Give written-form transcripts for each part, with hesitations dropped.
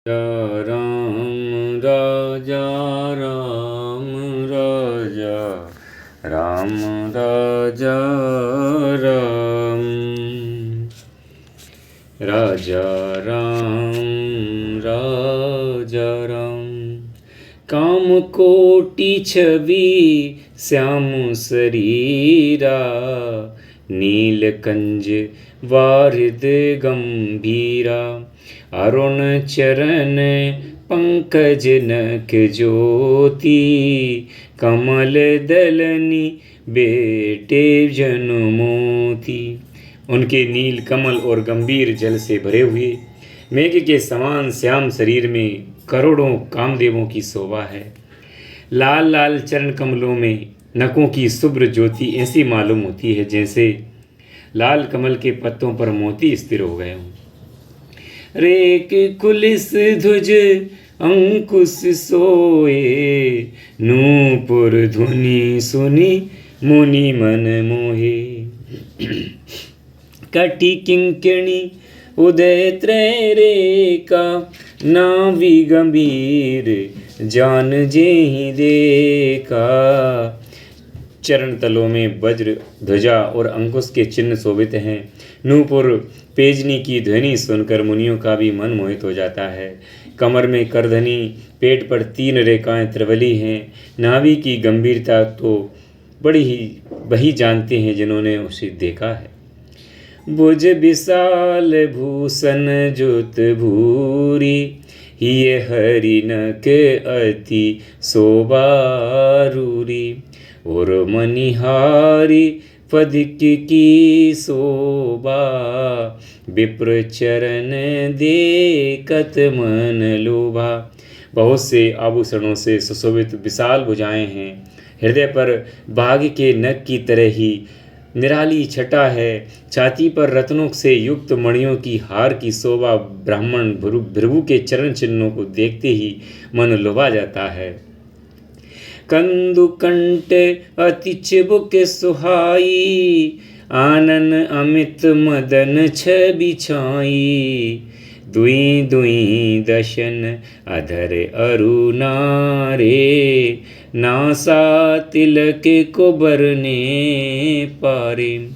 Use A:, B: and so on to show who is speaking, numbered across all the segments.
A: राम राजा राम राजा राम राजा राम राजा राम राजा राम। काम कोटि छवि श्याम शरीरा, नीलकंज वारिद गंभीरा। अरुण चरण पंकज नख ज्योति, कमल दलनी बेटे जनुमोती। उनके नील कमल और गंभीर जल से भरे हुए मेघ के समान श्याम शरीर में करोड़ों कामदेवों की शोभा है। लाल लाल चरण कमलों में नखों की शुभ्र ज्योति ऐसी मालूम होती है जैसे लाल कमल के पत्तों पर मोती स्थिर हो गए हों। रेक कुलिस ध्वज अंकुश सोए, नूपुर धुनि सुनि मुनि मन मोहे। कटि किंकिणी उदय त्रय रेका, नाभि गंभीर जान जेहि देखा। चरण तलों में वज्र ध्वजा और अंकुश के चिन्ह शोभित हैं। नूपुर पेजनी की ध्वनि सुनकर मुनियों का भी मन मोहित हो जाता है। कमर में करधनी, पेट पर 3 रेखाएं त्रिवली हैं। नाभि की गंभीरता तो बड़ी ही वही जानते हैं जिन्होंने उसे देखा है। भुज विशाल भूषण जुत भूरी, ये हरिनक अति शोभारूरी। और मनिहारी पदिक की शोभा, विप्र चरण देखत मन लोभा। बहुत से आभूषणों से सुशोभित विशाल भुजाएं हैं। हृदय पर बाघ के नख की तरह ही निराली छटा है। छाती पर रत्नों से युक्त मणियों की हार की शोभा ब्राह्मण भृगु के चरण चिन्हों को देखते ही मन लुभा जाता है। कंदुकंठ अति चिबुक सुहाई, आनन अमित मदन छवि छाई। दुई दुई दशन अधर अरुणारे, नासा तिलक को बरने पारे।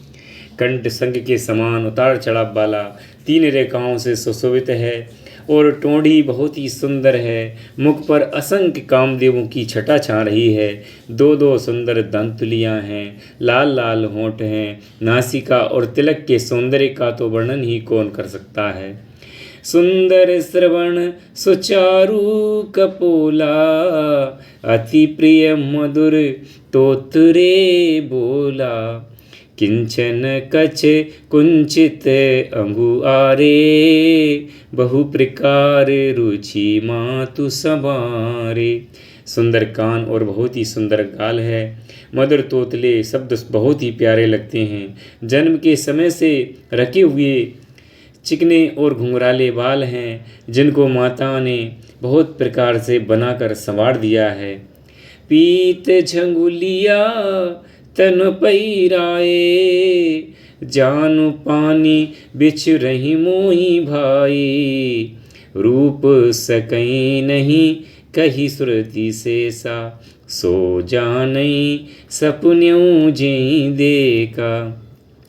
A: कंठ संग के समान उतार चढ़ाव वाला 3 रेखाओं से सुशोभित है और टोंडी बहुत ही सुंदर है। मुख पर असंख्य कामदेवों की छटा छा रही है। 2-2 सुंदर दंतुलियां हैं। लाल लाल होंठ हैं। नासिका और तिलक के सौंदर्य का तो वर्णन ही कौन कर सकता है। सुंदर श्रवण सुचारु कपोला, अति प्रिय मधुर तोतरे बोला। किंचन कछ कुंचित अंगुआरे, बहु प्रकार रुचि मातु संभारे। सुंदर कान और बहुत ही सुंदर गाल है। मधुर तोतले शब्द बहुत ही प्यारे लगते हैं। जन्म के समय से रखे हुए चिकने और घुंघराले बाल हैं, जिनको माता ने बहुत प्रकार से बनाकर संवार दिया है। पीत झंगुलिया तन पैराए, जानु पानी बिछ रही मोही भाई। रूप सकई नहीं कही सुरति शेषा, सो जानई सपन्यों जेहि देखा।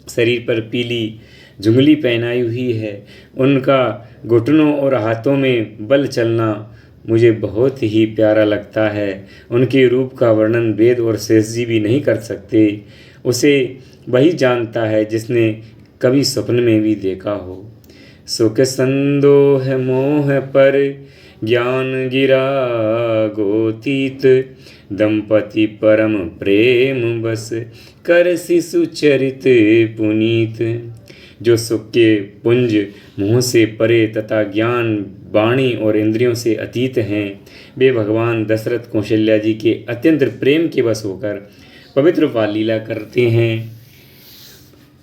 A: शरीर पर पीली झुंगली पहनाई हुई है। उनका घुटनों और हाथों में बल चलना मुझे बहुत ही प्यारा लगता है। उनके रूप का वर्णन वेद और शेष जी भी नहीं कर सकते। उसे वही जानता है जिसने कभी स्वप्न में भी देखा हो। सुख संदोह मोह पर ज्ञान गिरा गोतीत, दंपति परम प्रेम बस कर शिशु चरित पुनीत। जो सुख के पुंज मुँह से परे तथा ज्ञान वाणी और इंद्रियों से अतीत हैं, वे भगवान दशरथ कौशल्या जी के अत्यंत प्रेम के वश होकर पवित्र बाल लीला करते हैं।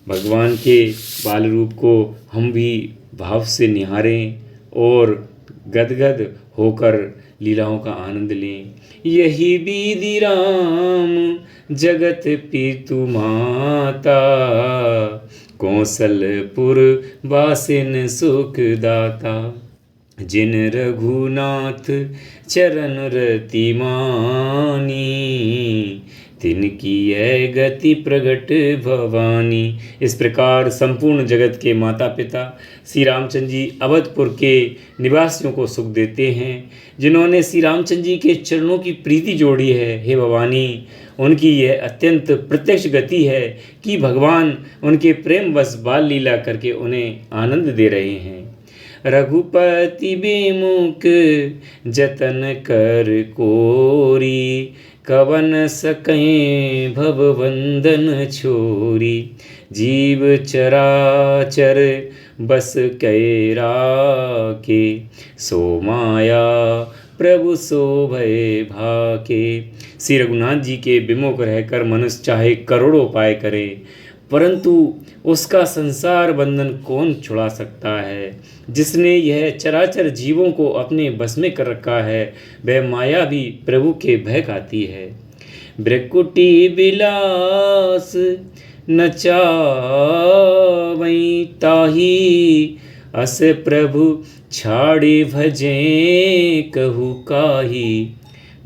A: भगवान के बाल रूप को हम भी भाव से निहारें और गदगद होकर लीलाओं का आनंद लें। यही विधि राम जगत पितु माता, कौशलपुर वासिन सुखदाता। जिन रघुनाथ चरण रति मानी, तिनकी यह गति प्रगट भवानी। इस प्रकार संपूर्ण जगत के माता पिता श्री रामचंद्र जी अवधपुर के निवासियों को सुख देते हैं। जिन्होंने श्री रामचंद्र जी के चरणों की प्रीति जोड़ी है, हे भवानी, उनकी यह अत्यंत प्रत्यक्ष गति है कि भगवान उनके प्रेम बस बाल लीला करके उन्हें आनंद दे रहे हैं। रघुपति विमुख जतन कर कोरी, कवन सकहीं भवबंधन छोरी। जीव चराचर बस कै राखे, सो माया प्रभु सो भय भाके। श्री रघुनाथ जी के विमुख रहकर मनुष्य चाहे करोड़ों उपाय करे, परंतु उसका संसार बंधन कौन छुड़ा सकता है। जिसने यह चराचर जीवों को अपने बस में कर रखा है, वह माया भी प्रभु के भय खाती है। भृकुटी बिलास न चावई ताही, अस प्रभु छाड़े भजे कहु काही।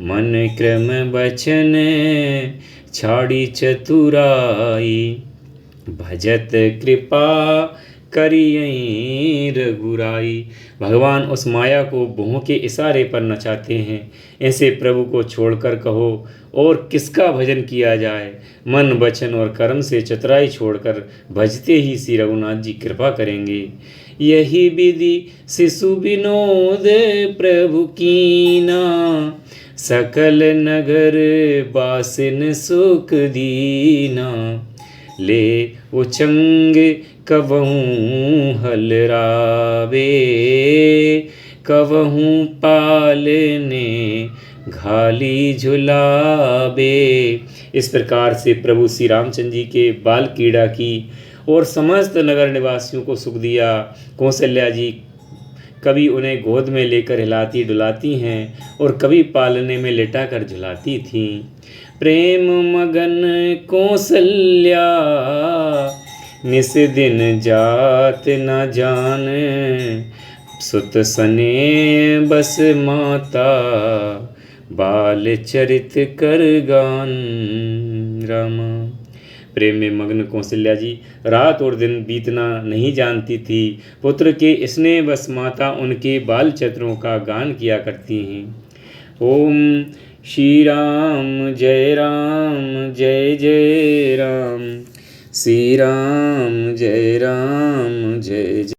A: मन क्रम बचन छाड़ी चतुराई, भजत कृपा करियई रघुराई। भगवान उस माया को भों के इशारे पर नचाते हैं। ऐसे प्रभु को छोड़कर कहो और किसका भजन किया जाए। मन वचन और कर्म से चतुराई छोड़कर भजते ही श्री रघुनाथ जी कृपा करेंगे। यही विधि शिशु विनोद प्रभु कीना, सकल नगर बासिन सुख दीना। ले उचंग कवहूँ हलरावे, कवहूँ पालने घाली झुलावे। इस प्रकार से प्रभु श्री रामचंद्र जी के बाल क्रीड़ा की और समस्त नगर निवासियों को सुख दिया। कौशल्या जी कभी उन्हें गोद में लेकर हिलाती डुलाती हैं और कभी पालने में लेटाकर झुलाती थीं। प्रेम मगन कौशल्या निस दिन जात न जान, सुत सने बस माता बाल चरित कर गान। रामा। प्रेम में मग्न कौशल्या जी रात और दिन बीतना नहीं जानती थी। पुत्र के स्नेह बस माता उनके बाल चरित्रों का गान किया करती हैं। ओम श्री राम जय राम जय जय राम, श्री राम जय जय।